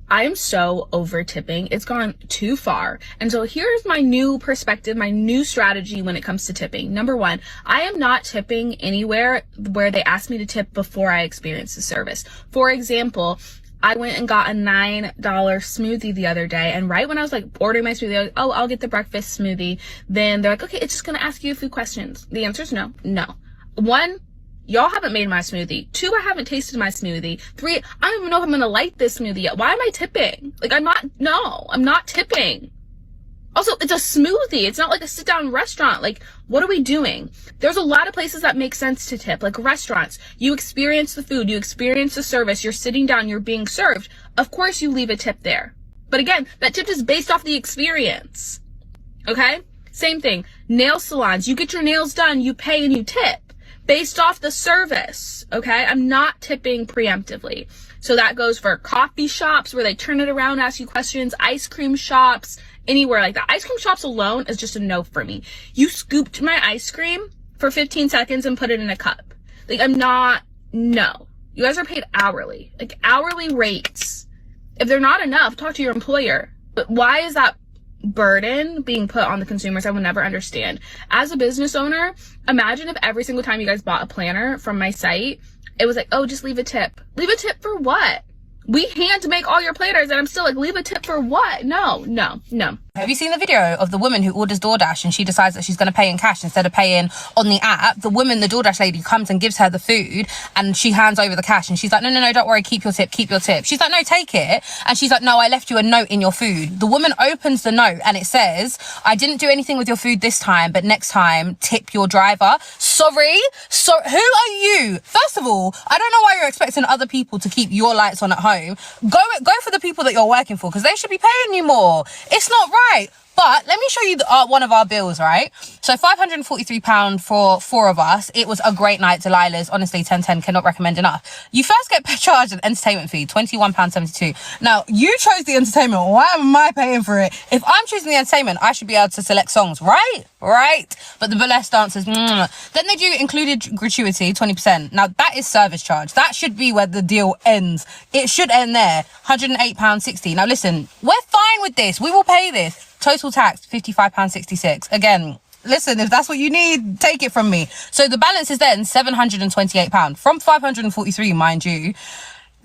I am so over tipping. It's gone too far. And so here's my new perspective, my new strategy when it comes to tipping. Number one, I am not tipping anywhere where they ask me to tip before I experience the service. For example, I went and got a $9 smoothie the other day, and right when I was like ordering my smoothie, I was like, oh, I'll get the breakfast smoothie. Then they're like, okay, it's just gonna ask you a few questions. The answer is no. One, y'all haven't made my smoothie. 2, I haven't tasted my smoothie. 3, I don't even know if I'm gonna like this smoothie yet. Why am I tipping? Like, I'm not tipping. Also, it's a smoothie. It's not like a sit-down restaurant. Like, what are we doing? There's a lot of places that make sense to tip, like restaurants. You experience the food, you experience the service, you're sitting down, you're being served. Of course you leave a tip there. But again, that tip is based off the experience. Okay? Same thing. Nail salons. You get your nails done, you pay and you tip based off the service. Okay? I'm not tipping preemptively. So that goes for coffee shops where they turn it around, ask you questions, ice cream shops, anywhere like that. Ice cream shops alone is just a no for me. You scooped my ice cream for 15 seconds and put it in a cup. Like, no. You guys are paid hourly. Like, hourly rates. If they're not enough, talk to your employer. But why is that burden being put on the consumers? I will never understand. As a business owner, imagine if every single time you guys bought a planner from my site, it was like, oh, just leave a tip. Leave a tip for what? We hand make all your planners, and I'm still like, leave a tip for what? No. Have you seen the video of the woman who orders DoorDash and she decides that she's going to pay in cash instead of paying on the app? The woman, the DoorDash lady, comes and gives her the food and she hands over the cash and she's like, no, don't worry, keep your tip. She's like, no, take it. And she's like, no, I left you a note in your food. The woman opens the note and it says, I didn't do anything with your food this time, but next time, tip your driver. Sorry? So who are you? First of all, I don't know why you're expecting other people to keep your lights on at home. Go for the people that you're working for, because they should be paying you more. It's not right. But let me show you one of our bills, right? So £543 for 4 of us. It was a great night, Delilah's. Honestly, 10/10, cannot recommend enough. You first get charged an entertainment fee, £21.72. Now, you chose the entertainment. Why am I paying for it? If I'm choosing the entertainment, I should be able to select songs, right? But the burlesque dancers, Then they do included gratuity, 20%. Now, that is service charge. That should be where the deal ends. It should end there, £108.60. Now, listen, we're fine with this. We will pay this. Total tax, £55.66. Again, listen, if that's what you need, take it from me. So the balance is then £728 from 543, mind you.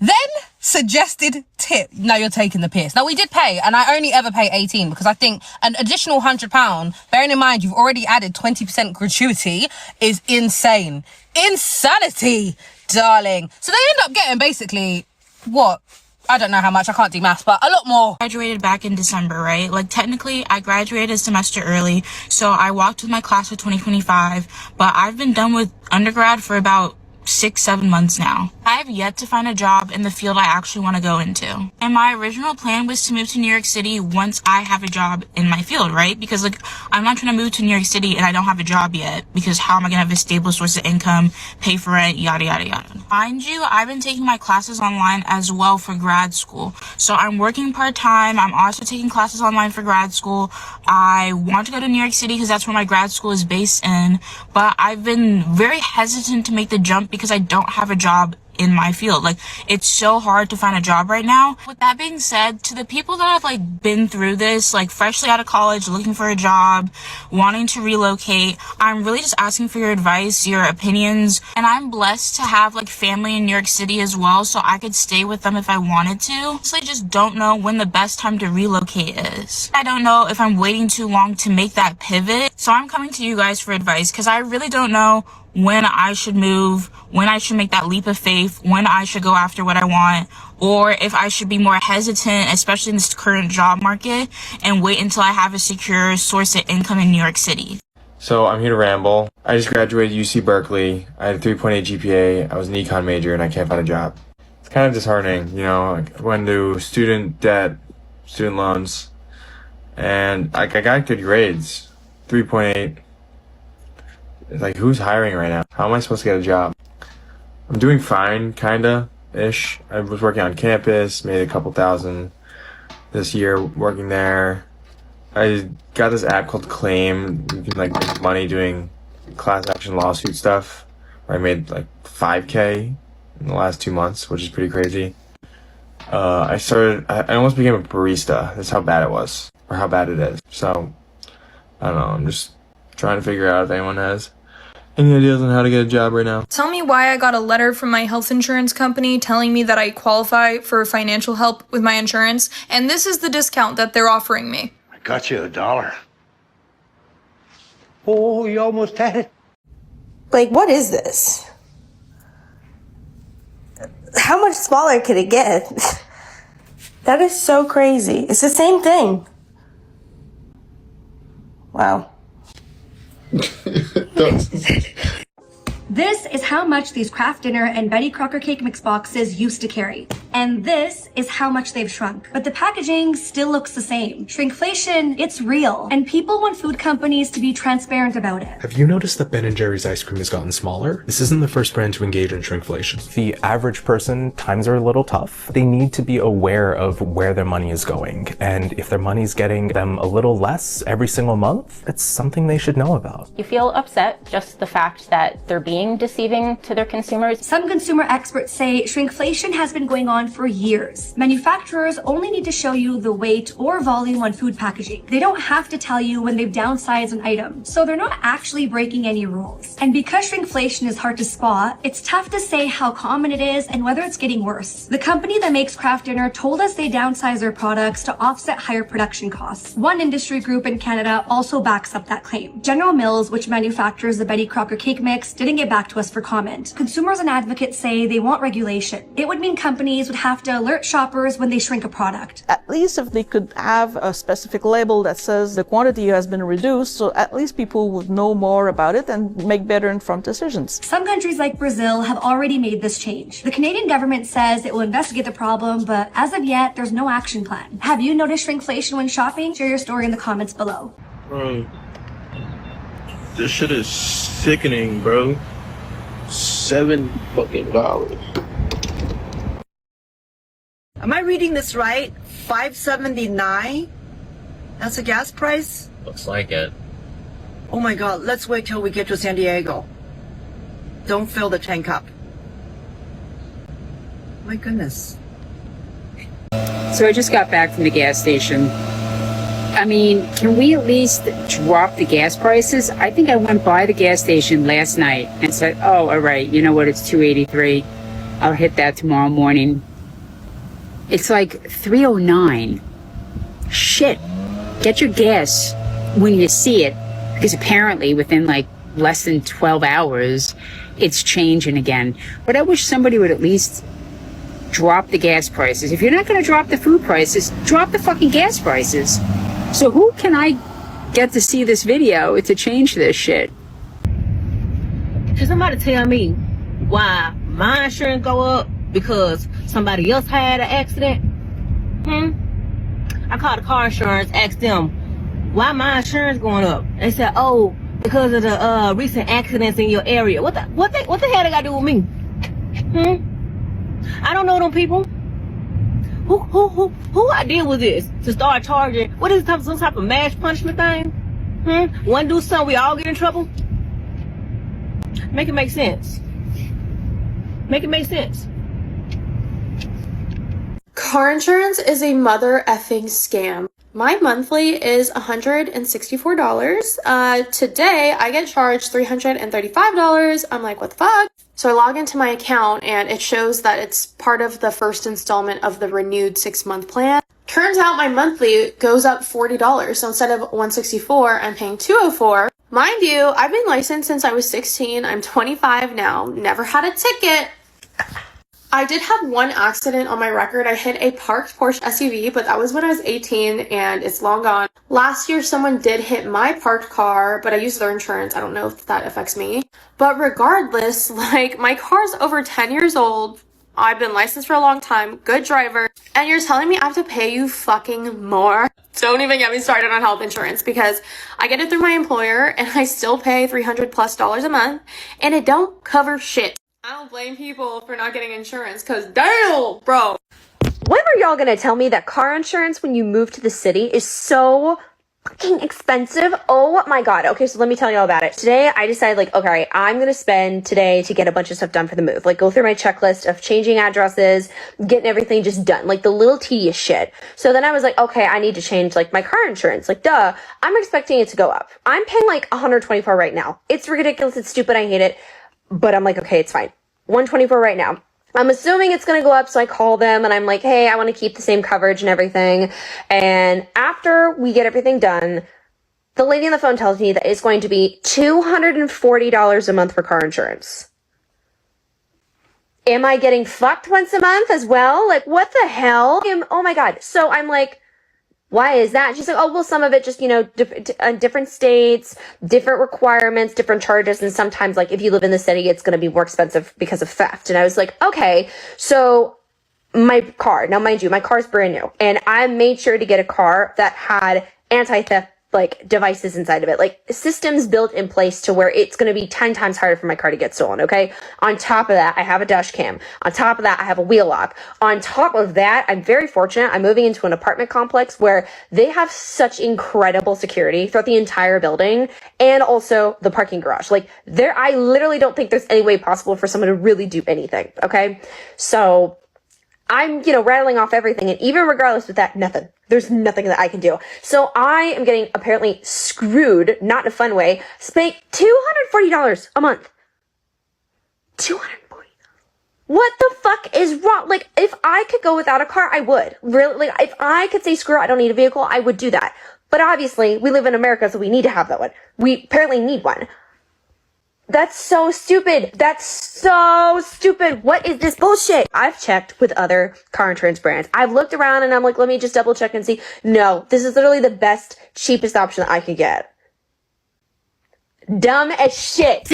Then suggested tip. Now you're taking the piss. Now we did pay, and I only ever pay 18 because I think an additional £100, bearing in mind you've already added 20% gratuity, is insane. Insanity, darling. So they end up getting basically what? I don't know how much, I can't do maths, but a lot more. Graduated back in December, right? Like, technically, I graduated a semester early, so I walked with my class of 2025, but I've been done with undergrad for about 6-7 months now. I have yet to find a job in the field I actually want to go into. And my original plan was to move to New York City once I have a job in my field, right? Because, like, I'm not trying to move to New York City and I don't have a job yet, because how am I going to have a stable source of income, pay for rent, yada, yada, yada. Mind you, I've been taking my classes online as well for grad school. So I'm working part-time. I'm also taking classes online for grad school. I want to go to New York City because that's where my grad school is based in, but I've been very hesitant to make the jump because I don't have a job in my field. Like, it's so hard to find a job right now. With that being said, to the people that have like been through this, like freshly out of college, looking for a job, wanting to relocate, I'm really just asking for your advice, your opinions. And I'm blessed to have like family in New York City as well, so I could stay with them if I wanted to. So I just don't know when the best time to relocate is. I don't know if I'm waiting too long to make that pivot. So I'm coming to you guys for advice because I really don't know when I should move, when I should make that leap of faith, when I should go after what I want, or if I should be more hesitant, especially in this current job market, and wait until I have a secure source of income in New York City. So I'm here to ramble. I just graduated UC Berkeley. I had a 3.8 GPA. I was an econ major and I can't find a job. It's kind of disheartening, you know. Like, I went into student debt, student loans, and I got good grades, 3.8. It's like, who's hiring right now? How am I supposed to get a job? I'm doing fine, kinda-ish. I was working on campus, made a couple thousand this year working there. I got this app called Claim. You can like make money doing class action lawsuit stuff. Where I made like $5K in the last 2 months, which is pretty crazy. I almost became a barista. That's how bad it was, or how bad it is. So, I don't know, I'm just trying to figure out if anyone has any ideas on how to get a job right now. Tell me why I got a letter from my health insurance company telling me that I qualify for financial help with my insurance, and this is the discount that they're offering me. I got you $1. Oh, you almost had it. Like, what is this? How much smaller could it get? That is so crazy. It's the same thing. Wow. This is how much these Kraft Dinner and Betty Crocker cake mix boxes used to carry. And this is how much they've shrunk. But the packaging still looks the same. Shrinkflation, it's real. And people want food companies to be transparent about it. Have you noticed that Ben & Jerry's ice cream has gotten smaller? This isn't the first brand to engage in shrinkflation. The average person, times are a little tough. They need to be aware of where their money is going. And if their money's getting them a little less every single month, it's something they should know about. You feel upset just the fact that they're being deceiving to their consumers. Some consumer experts say shrinkflation has been going on for years. Manufacturers only need to show you the weight or volume on food packaging. They don't have to tell you when they've downsized an item, so they're not actually breaking any rules. And because shrinkflation is hard to spot, it's tough to say how common it is and whether it's getting worse. The company that makes Kraft Dinner told us they downsize their products to offset higher production costs. One industry group in Canada also backs up that claim. General Mills, which manufactures the Betty Crocker cake mix, didn't get back to us for comment. Consumers and advocates say they want regulation. It would mean companies would have to alert shoppers when they shrink a product. At least if they could have a specific label that says the quantity has been reduced, so at least people would know more about it and make better informed decisions. Some countries like Brazil have already made this change. The Canadian government says it will investigate the problem, but as of yet, there's no action plan. Have you noticed shrinkflation when shopping? Share your story in the comments below. Bro, this shit is sickening, bro. $7 fucking. Am I reading this right? $5.79? That's a gas price? Looks like it. Oh my god, let's wait till we get to San Diego. Don't fill the tank up. My goodness. So I just got back from the gas station. I mean, can we at least drop the gas prices? I think I went by the gas station last night and said, oh, all right, you know what, it's $2.83. I'll hit that tomorrow morning. It's like $3.09. Shit. Get your gas when you see it, because apparently within like less than 12 hours, it's changing again. But I wish somebody would at least drop the gas prices. If you're not going to drop the food prices, drop the fucking gas prices. So who can I get to see this video to change this shit? Can somebody tell me why my insurance go up because somebody else had an accident? I called the car insurance, asked them why my insurance going up. They said, oh, because of the recent accidents in your area. What the hell they got to do with me? I don't know them people. Who idea was this to start charging? What is it, some type of mass punishment thing? One do something, we all get in trouble? Make it make sense. Make it make sense. Car insurance is a mother effing scam. My monthly is $164. Today I get charged $335. I'm like, what the fuck? So I log into my account and it shows that it's part of the first installment of the renewed 6-month plan. Turns out my monthly goes up $40. So instead of $164, I'm paying $204. Mind you, I've been licensed since I was 16. I'm 25 now. Never had a ticket. I did have one accident on my record. I hit a parked Porsche SUV, but that was when I was 18 and it's long gone. Last year, someone did hit my parked car, but I used their insurance. I don't know if that affects me. But regardless, like, my car's over 10 years old. I've been licensed for a long time, good driver, and you're telling me I have to pay you fucking more? Don't even get me started on health insurance, because I get it through my employer and I still pay $300+ a month and it don't cover shit. I don't blame people for not getting insurance, because damn, bro. When are y'all gonna tell me that car insurance when you move to the city is so fucking expensive. Oh my god. Okay, so let me tell you all about it. Today I decided like, okay, I'm gonna spend today to get a bunch of stuff done for the move. Like go through my checklist of changing addresses, getting everything just done, like the little tedious shit. So then I was like, okay, I need to change like my car insurance. Like duh, I'm expecting it to go up. I'm paying like 124 right now. It's ridiculous, it's stupid, I hate it. But I'm like, okay, it's fine. 124 right now. I'm assuming it's going to go up, so I call them and I'm like, hey, I want to keep the same coverage and everything. And after we get everything done, the lady on the phone tells me that it's going to be $240 a month for car insurance. Am I getting fucked once a month as well? Like, what the hell? Oh my god. So I'm like, why is that? She's like, oh, well, some of it just, you know, different states, different requirements, different charges. And sometimes, like, if you live in the city, it's going to be more expensive because of theft. And I was like, okay, so my car, now mind you, my car's brand new. And I made sure to get a car that had anti-theft, like, devices inside of it. Like, systems built in place to where it's going to be 10 times harder for my car to get stolen, okay? On top of that, I have a dash cam. On top of that, I have a wheel lock. On top of that, I'm very fortunate. I'm moving into an apartment complex where they have such incredible security throughout the entire building and also the parking garage. Like, I literally don't think there's any way possible for someone to really do anything, okay? So I'm, you know, rattling off everything, and even regardless of that, nothing. There's nothing that I can do. So I am getting apparently screwed, not in a fun way, spending $240 a month. $240. What the fuck is wrong? Like, if I could go without a car, I would. Really, like, if I could say, screw it, I don't need a vehicle, I would do that. But obviously, we live in America, so we need to have that one. We apparently need one. That's so stupid. That's so stupid. What is this bullshit? I've checked with other car insurance brands. I've looked around and I'm like, let me just double check and see. No, this is literally the best, cheapest option that I could get. Dumb as shit.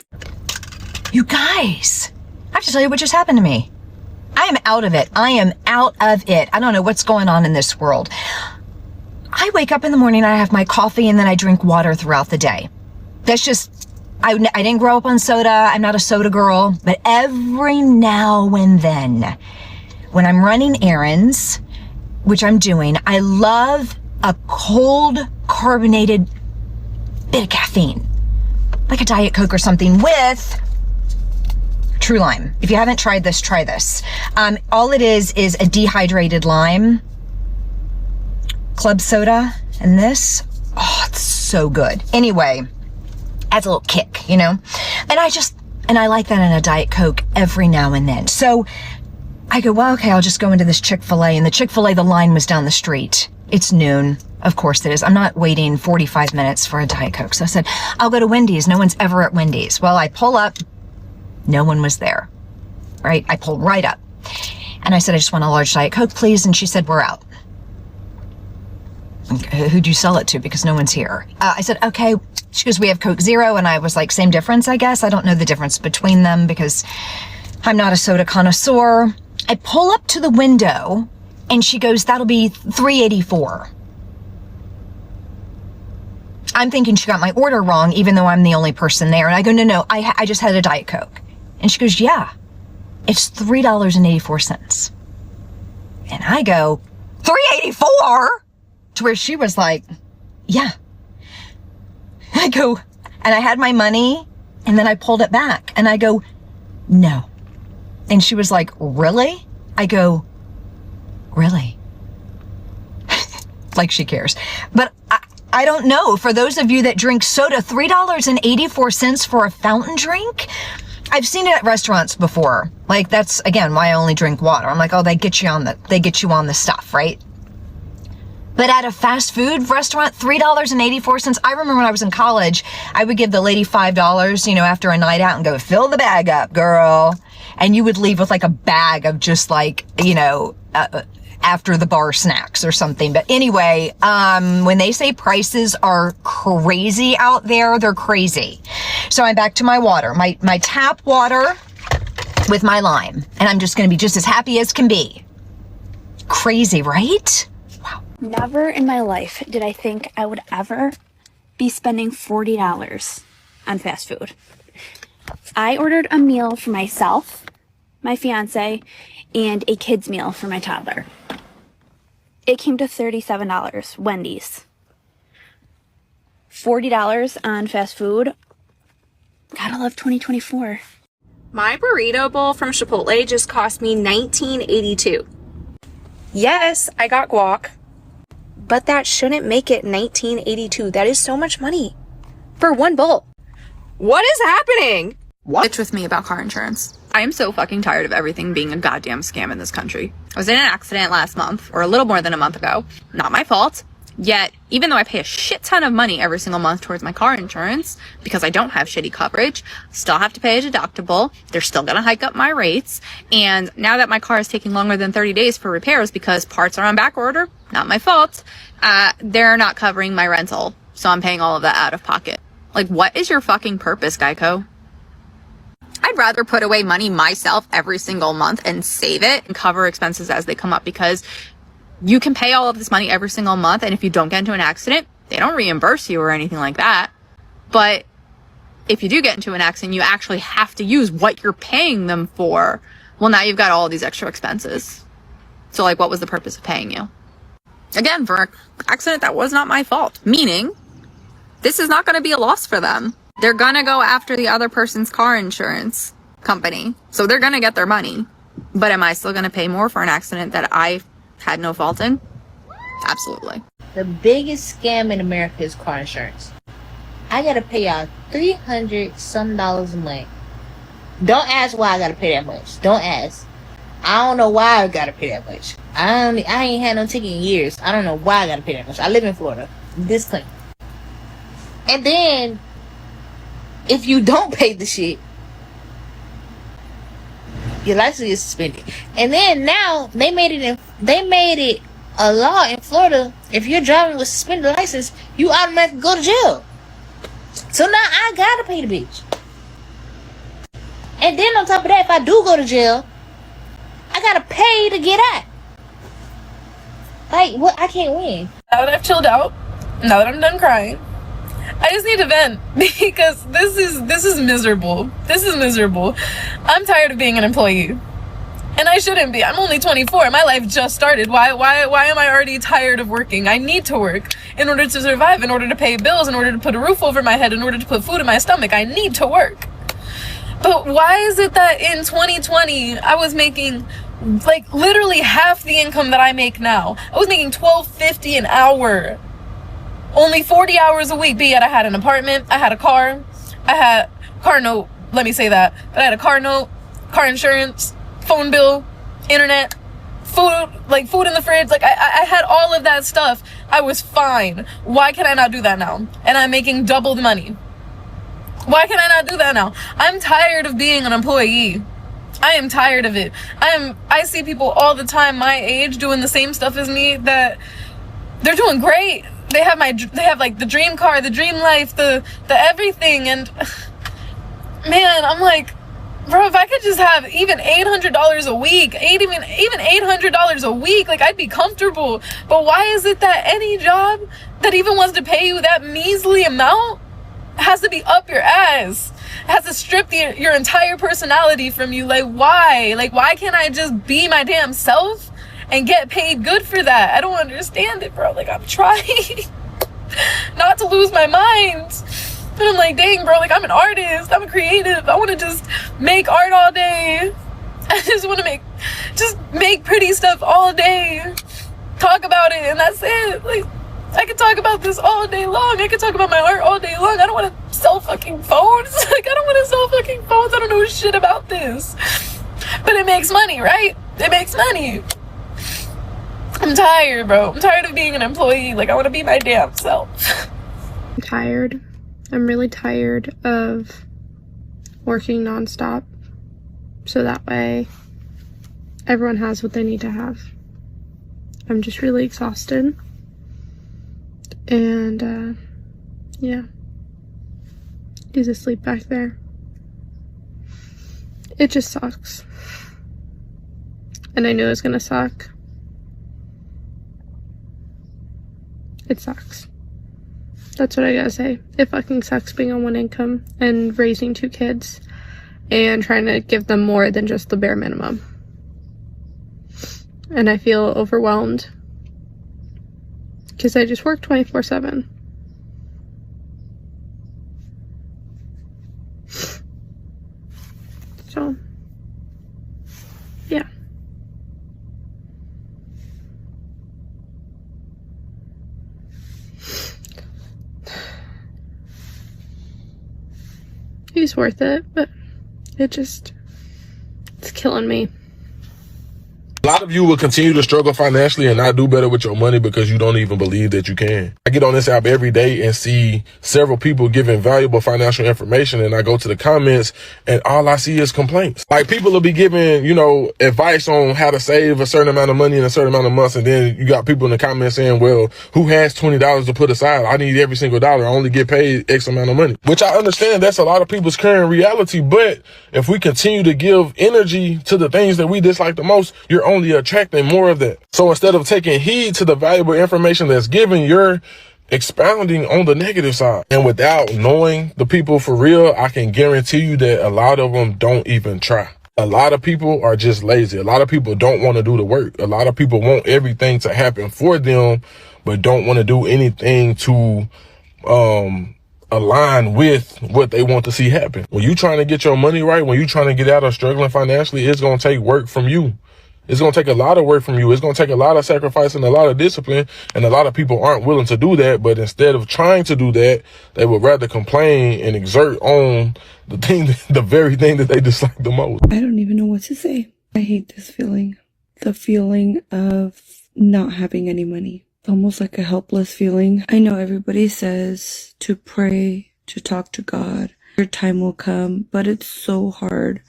You guys, I have to tell you what just happened to me. I am out of it. I am out of it. I don't know what's going on in this world. I wake up in the morning, I have my coffee, and then I drink water throughout the day. That's just... I didn't grow up on soda. I'm not a soda girl. But every now and then, when I'm running errands, which I'm doing, I love a cold, carbonated bit of caffeine. Like a Diet Coke or something with True Lime. If you haven't tried this, try this. All it is a dehydrated lime, club soda, and this. Oh, it's so good. Anyway, adds a little kick, you know? And I like that in a Diet Coke every now and then. So I go, well, okay, I'll just go into this Chick-fil-A. And the Chick-fil-A, the line was down the street. It's noon. Of course it is. I'm not waiting 45 minutes for a Diet Coke. So I said, I'll go to Wendy's. No one's ever at Wendy's. Well, I pull up. No one was there, right? I pulled right up. And I said, I just want a large Diet Coke, please. And she said, we're out. Who'd you sell it to? Because no one's here. I said, okay. She goes, we have Coke Zero. And I was like, same difference, I guess. I don't know the difference between them because I'm not a soda connoisseur. I pull up to the window and she goes, that'll be $3.84. I'm thinking she got my order wrong, even though I'm the only person there. And I go, no, I just had a Diet Coke. And she goes, yeah, it's $3.84. And I go, $3.84? To where she was like, yeah. I go, and I had my money, and then I pulled it back, and I go, no. And she was like, really? I go, really? Like she cares. But I don't know. For those of you that drink soda, $3.84 for a fountain drink? I've seen it at restaurants before. Like, that's, again, why I only drink water. I'm like, oh, they get you on the stuff, right? But at a fast food restaurant, $3.84. I remember when I was in college, I would give the lady $5, you know, after a night out and go, fill the bag up, girl. And you would leave with like a bag of just like, you know, after the bar snacks or something. But anyway, when they say prices are crazy out there, they're crazy. So I'm back to my water, my tap water with my lime. And I'm just going to be just as happy as can be. Crazy, right? Never in my life did I think I would ever be spending $40 on fast food. I ordered a meal for myself, my fiance, and a kid's meal for my toddler. It came to $37, Wendy's. $40 on fast food. Gotta love 2024. My burrito bowl from Chipotle just cost me $19.82. Yes, I got guac, but that shouldn't make it $19.82. That is so much money for one bowl. What is happening? Bitch with me about car insurance. I am so fucking tired of everything being a goddamn scam in this country. I was in an accident last month, or a little more than a month ago. Not my fault. Yet, even though I pay a shit ton of money every single month towards my car insurance, because I don't have shitty coverage, still have to pay a deductible. They're still gonna hike up my rates. And now that my car is taking longer than 30 days for repairs because parts are on back order, not my fault, they're not covering my rental. So I'm paying all of that out of pocket. Like, what is your fucking purpose, Geico? I'd rather put away money myself every single month and save it and cover expenses as they come up, because you can pay all of this money every single month, and if you don't get into an accident, they don't reimburse you or anything like that. But if you do get into an accident, you actually have to use what you're paying them for. Well, now you've got all these extra expenses. So, like, what was the purpose of paying you? Again, for an accident that was not my fault. Meaning, this is not going to be a loss for them. They're going to go after the other person's car insurance company. So they're going to get their money. But am I still going to pay more for an accident that I had no fault in? Absolutely. The biggest scam in America is car insurance. I gotta pay out $300 some a month. Don't ask why I gotta pay that much. Don't ask. I don't know why I gotta pay that much. I ain't had no ticket in years. I don't know why I gotta pay that much. I live in Florida. Disclaimer. And then, if you don't pay the shit, your license is suspended. And then now they made it a law in Florida. If you're driving with suspended license, you automatically go to jail. So now I gotta pay the bitch. And then on top of that, if I do go to jail, I gotta pay to get out. Like, what? I can't win. Now that I've chilled out, now that I'm done crying, I just need to vent, because this is miserable. This is miserable. I'm tired of being an employee. And I shouldn't be. I'm only 24. My life just started. Why am I already tired of working? I need to work in order to survive, in order to pay bills, in order to put a roof over my head, in order to put food in my stomach. I need to work. But why is it that in 2020, I was making like literally half the income that I make now? I was making $12.50 an hour. Only 40 hours a week, but yet I had an apartment, I had a car, I had car note, let me say that, but I had a car note, car insurance, phone bill, internet, food, like food in the fridge, like I had all of that stuff. I was fine. Why can I not do that now? And I'm making double the money. Why can I not do that now? I'm tired of being an employee. I am tired of it. I see people all the time my age doing the same stuff as me that they're doing great. They have like the dream car, the dream life, the everything, and man, I'm like, bro, if I could just have even $800 a week, even $800 a week, like I'd be comfortable. But why is it that any job that even wants to pay you that measly amount has to be up your ass? It has to strip your entire personality from you. Like, why? Like, why can't I just be my damn self and get paid good for that? I don't understand it, bro. Like, I'm trying not to lose my mind. But I'm like, dang, bro, like, I'm an artist. I'm a creative. I want to just make art all day. I just want to make pretty stuff all day. Talk about it, and that's it. Like, I could talk about this all day long. I could talk about my art all day long. I don't want to sell fucking phones. Like, I don't want to sell fucking phones. I don't know shit about this. But it makes money, right? It makes money. I'm tired, bro. I'm tired of being an employee. Like, I want to be my damn self. I'm tired. I'm really tired of working nonstop. So that way, everyone has what they need to have. I'm just really exhausted. And, yeah. He's asleep back there. It just sucks. And I knew it was gonna suck. It sucks. That's what I gotta say. It fucking sucks being on one income and raising 2 kids and trying to give them more than just the bare minimum. And I feel overwhelmed because I just work 24/7. He's worth it, but it's killing me. A lot of you will continue to struggle financially and not do better with your money because you don't even believe that you can. I get on this app every day and see several people giving valuable financial information, and I go to the comments and all I see is complaints. Like, people will be giving, you know, advice on how to save a certain amount of money in a certain amount of months, and then you got people in the comments saying, well, who has $20 to put aside? I need every single dollar. I only get paid X amount of money, which I understand that's a lot of people's current reality. But if we continue to give energy to the things that we dislike the most, you're only attracting more of that. So instead of taking heed to the valuable information that's given, you're expounding on the negative side. And without knowing the people for real, I can guarantee you that a lot of them don't even try. A lot of people are just lazy. A lot of people don't want to do the work. A lot of people want everything to happen for them, but don't want to do anything to align with what they want to see happen. When you're trying to get your money right, when you're trying to get out of struggling financially, it's going to take work from you. It's going to take a lot of work from you. It's going to take a lot of sacrifice and a lot of discipline. And a lot of people aren't willing to do that. But instead of trying to do that, they would rather complain and exert on the very thing that they dislike the most. I don't even know what to say. I hate this feeling. The feeling of not having any money. Almost like a helpless feeling. I know everybody says to pray, to talk to God. Your time will come, but it's so hard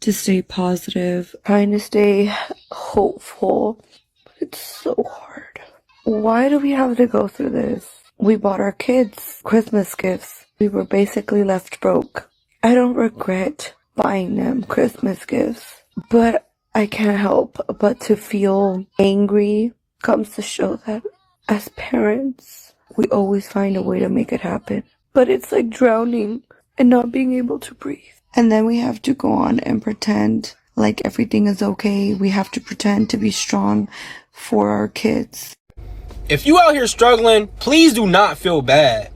to stay positive, trying to stay hopeful, but it's so hard. Why do we have to go through this? We bought our kids Christmas gifts. We were basically left broke. I don't regret buying them Christmas gifts, but I can't help but to feel angry. Comes to show that as parents, we always find a way to make it happen. But it's like drowning and not being able to breathe. And then we have to go on and pretend like everything is okay. We have to pretend to be strong for our kids. If you out here struggling, please do not feel bad.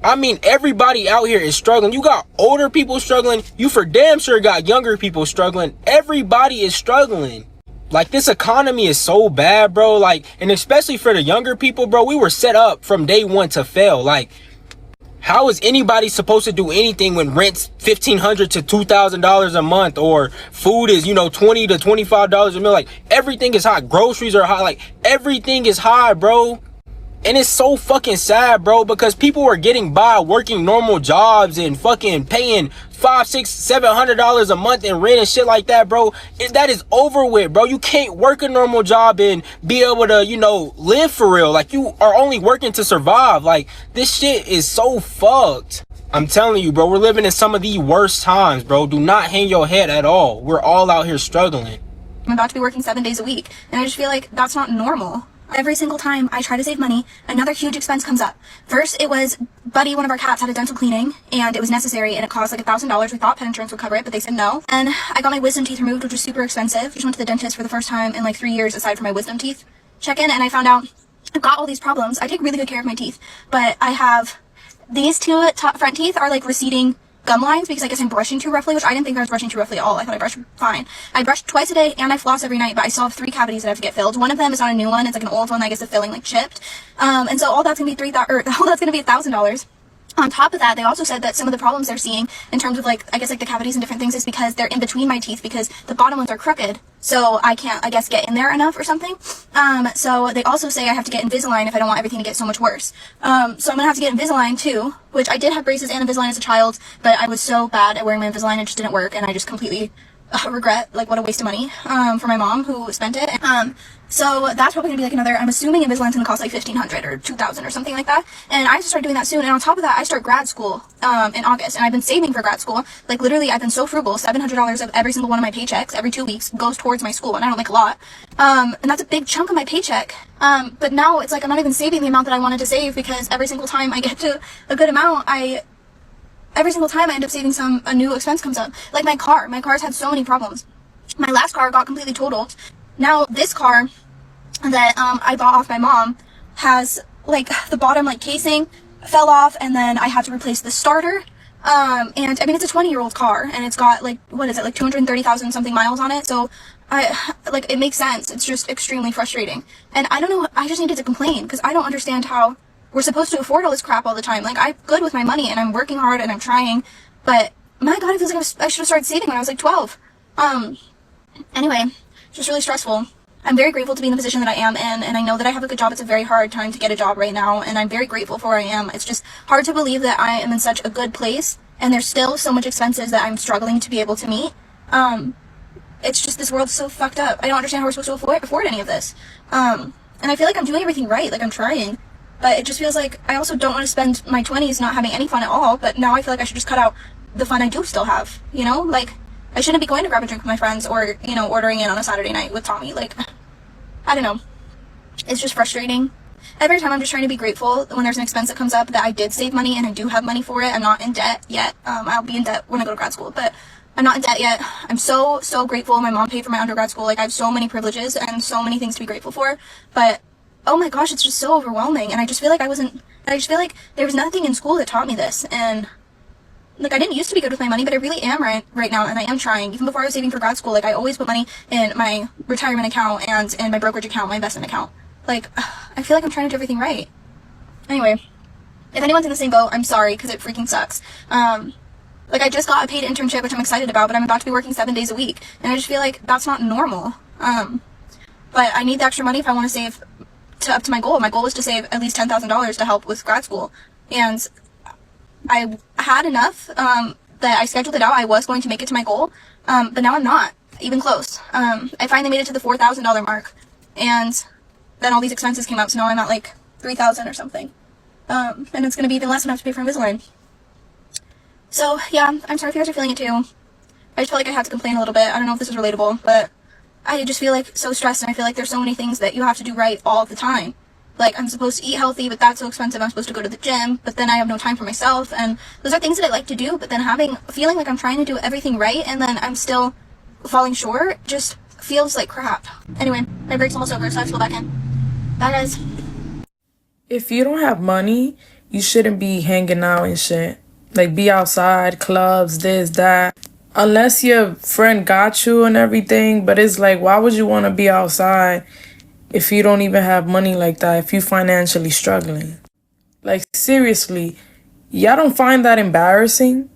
I mean, everybody out here is struggling. You got older people struggling. You for damn sure got younger people struggling. Everybody is struggling. Like, this economy is so bad, bro. Like, and especially for the younger people, bro, we were set up from day one to fail. Like, how is anybody supposed to do anything when rent's $1,500 to $2,000 a month, or food is, you know, $20 to $25 a meal? Like, everything is high. Groceries are high. Like, everything is high, bro. And it's so fucking sad, bro, because people are getting by working normal jobs and fucking paying $500, $600, $700 a month in rent and shit like that, bro. That is over with, bro. You can't work a normal job and be able to, you know, live for real. Like, you are only working to survive. Like, this shit is so fucked. I'm telling you, bro, we're living in some of the worst times, bro. Do not hang your head at all. We're all out here struggling. I'm about to be working 7 days a week, and I just feel like that's not normal. Every single time I try to save money, another huge expense comes up. First, it was Buddy, one of our cats, had a dental cleaning, and it was necessary, and it cost like $1,000. We thought pet insurance would cover it, but they said no. And I got my wisdom teeth removed, which was super expensive. Just went to the dentist for the first time in like 3 years, aside from my wisdom teeth check-in, and I found out I've got all these problems. I take really good care of my teeth, but I have these two top front teeth are like receding gum lines because I guess I'm brushing too roughly, which I didn't think I was brushing too roughly at all. I thought I brushed fine. I brushed twice a day and I floss every night, but I still have 3 cavities that I have to get filled. One of them is not a new one; it's like an old one that I guess the filling like chipped. And so all that's gonna be $1,000. On top of that, they also said that some of the problems they're seeing in terms of like, I guess like the cavities and different things is because they're in between my teeth because the bottom ones are crooked. So I can't, I guess, get in there enough or something. So they also say I have to get Invisalign if I don't want everything to get so much worse. So I'm gonna have to get Invisalign too, which I did have braces and Invisalign as a child, but I was so bad at wearing my Invisalign, it just didn't work, and I just completely regret, like, what a waste of money for my mom who spent it. So that's probably gonna be like another, I'm assuming Invisalign's gonna cost like $1,500 or $2,000 or something like that. And I have to start doing that soon. And on top of that, I start grad school in August, and I've been saving for grad school. Like, literally, I've been so frugal. $700 of every single one of my paychecks every 2 weeks goes towards my school, and I don't make a lot. And that's a big chunk of my paycheck. But now it's like I'm not even saving the amount that I wanted to save, because every single time I get to a good amount, every single time I end up saving a new expense comes up. Like my car's had so many problems. My last car got completely totaled. Now this car that I bought off my mom has like the bottom like casing fell off, and then I had to replace the starter. And I mean, it's a 20-year-old car, and it's got like, what is it, like 230,000 something miles on it. So it makes sense. It's just extremely frustrating. And I don't know, I just needed to complain because I don't understand how we're supposed to afford all this crap all the time. Like, I'm good with my money and I'm working hard and I'm trying, but my God, it feels like I should have started saving when I was like 12. Anyway, just really stressful. I'm very grateful to be in the position that I am in, and I know that I have a good job. It's a very hard time to get a job right now, and I'm very grateful for where I am. It's just hard to believe that I am in such a good place, and there's still so much expenses that I'm struggling to be able to meet. It's just, this world's so fucked up. I don't understand how we're supposed to afford any of this. And I feel like I'm doing everything right, like I'm trying, but it just feels like I also don't want to spend my 20s not having any fun at all, but now I feel like I should just cut out the fun I do still have, you know? Like, I shouldn't be going to grab a drink with my friends or, you know, ordering in on a Saturday night with Tommy. Like, I don't know. It's just frustrating. Every time I'm just trying to be grateful when there's an expense that comes up that I did save money and I do have money for it. I'm not in debt yet. I'll be in debt when I go to grad school, but I'm not in debt yet. I'm so grateful. My mom paid for my undergrad school. Like, I have so many privileges and so many things to be grateful for, but oh my gosh, it's just so overwhelming. And I just feel like there was nothing in school that taught me this. And like, I didn't used to be good with my money, but I really am right now, and I am trying. Even before I was saving for grad school, like, I always put money in my retirement account and in my brokerage account, my investment account. Like, I feel like I'm trying to do everything right. Anyway, if anyone's in the same boat, I'm sorry, because it freaking sucks. Like, I just got a paid internship, which I'm excited about, but I'm about to be working 7 days a week, and I just feel like that's not normal. But I need the extra money if I want to save up to my goal. My goal was to save at least $10,000 to help with grad school, and I had enough that I scheduled it out. I was going to make it to my goal, but now I'm not even close. I finally made it to the $4,000 mark, and then all these expenses came up, so now I'm at like $3,000 or something. And it's going to be even less than I have to pay for Invisalign. So yeah, I'm sorry if you guys are feeling it too. I just felt like I had to complain a little bit. I don't know if this is relatable, but I just feel like so stressed, and I feel like there's so many things that you have to do right all the time. Like, I'm supposed to eat healthy, but that's so expensive. I'm supposed to go to the gym, but then I have no time for myself. And those are things that I like to do, but then feeling like I'm trying to do everything right and then I'm still falling short just feels like crap. Anyway, my break's almost over, so I have to go back in. Bye, guys. If you don't have money, you shouldn't be hanging out and shit. Like, be outside, clubs, this, that. Unless your friend got you and everything, but it's like, why would you want to be outside if you don't even have money like that, if you financially struggling? Like, seriously, y'all don't find that embarrassing?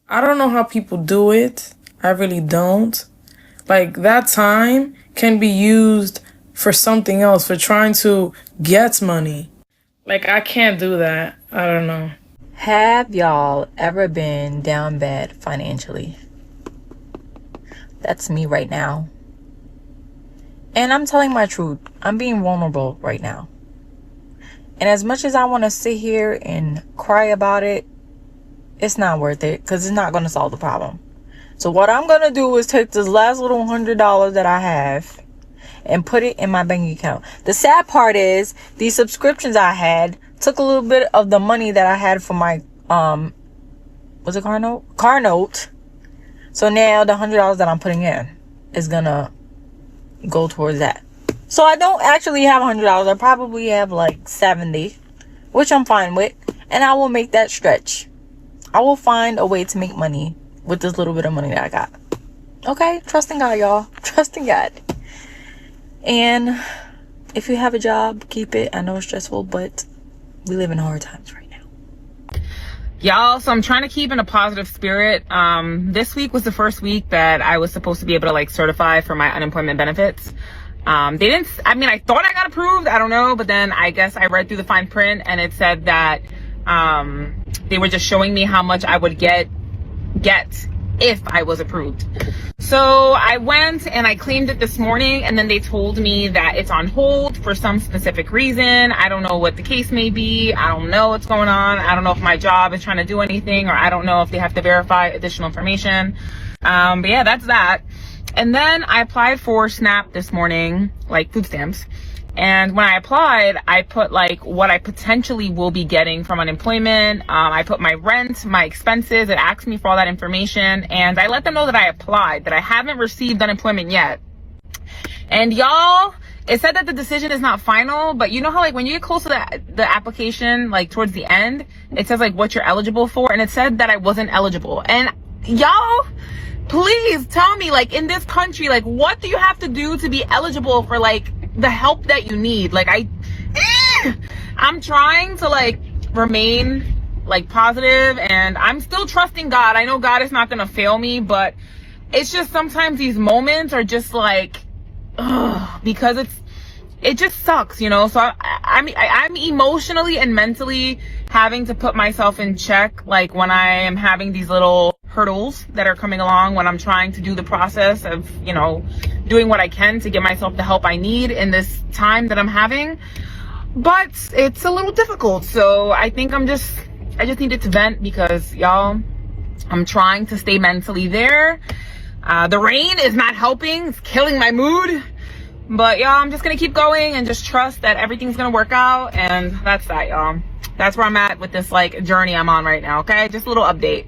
I don't know how people do it. I really don't. Like, that time can be used for something else, for trying to get money. Like, I can't do that. I don't know. Have y'all ever been down bad financially? That's me right now. And I'm telling my truth. I'm being vulnerable right now. And as much as I want to sit here and cry about it, it's not worth it, because it's not going to solve the problem. So what I'm going to do is take this last little $100 that I have and put it in my bank account. The sad part is these subscriptions I had took a little bit of the money that I had for my was it car note. So now the $100 that I'm putting in is gonna go towards that. So I don't actually have $100. I probably have like 70, which I'm fine with, and I will make that stretch. I will find a way to make money with this little bit of money that I got. Okay, trusting God, y'all. Trusting God. And if you have a job, keep it. I know it's stressful, but we live in hard times right now. Y'all, so I'm trying to keep in a positive spirit. This week was the first week that I was supposed to be able to like certify for my unemployment benefits. I thought I got approved. I don't know. But then I guess I read through the fine print and it said that they were just showing me how much I would get if I was approved. So I went and I claimed it this morning, and then they told me that it's on hold for some specific reason. I don't know what the case may be. I don't know what's going on. I don't know if my job is trying to do anything, or I don't know if they have to verify additional information. But yeah, that's that. And then I applied for SNAP this morning, like food stamps. And when I applied, I put like what I potentially will be getting from unemployment. I put my rent, my expenses. It asked me for all that information. And I let them know that I applied, that I haven't received unemployment yet. And y'all, it said that the decision is not final. But you know how like when you get close to the application, like towards the end, it says like what you're eligible for. And it said that I wasn't eligible. And y'all, please tell me, like in this country, like what do you have to do to be eligible for like the help that you need? Like I'm trying to like remain like positive, and I'm still trusting God. I know God is not going to fail me, but it's just sometimes these moments are just like, because it just sucks, you know? So I'm emotionally and mentally having to put myself in check, like when I am having these little hurdles that are coming along, when I'm trying to do the process of, you know, doing what I can to get myself the help I need in this time that I'm having. But it's a little difficult. So I think I just needed to vent, because y'all, I'm trying to stay mentally there. The rain is not helping. It's killing my mood. But y'all, I'm just gonna keep going and just trust that everything's gonna work out. And that's that, y'all. That's where I'm at with this like journey I'm on right now. Okay, just a little update.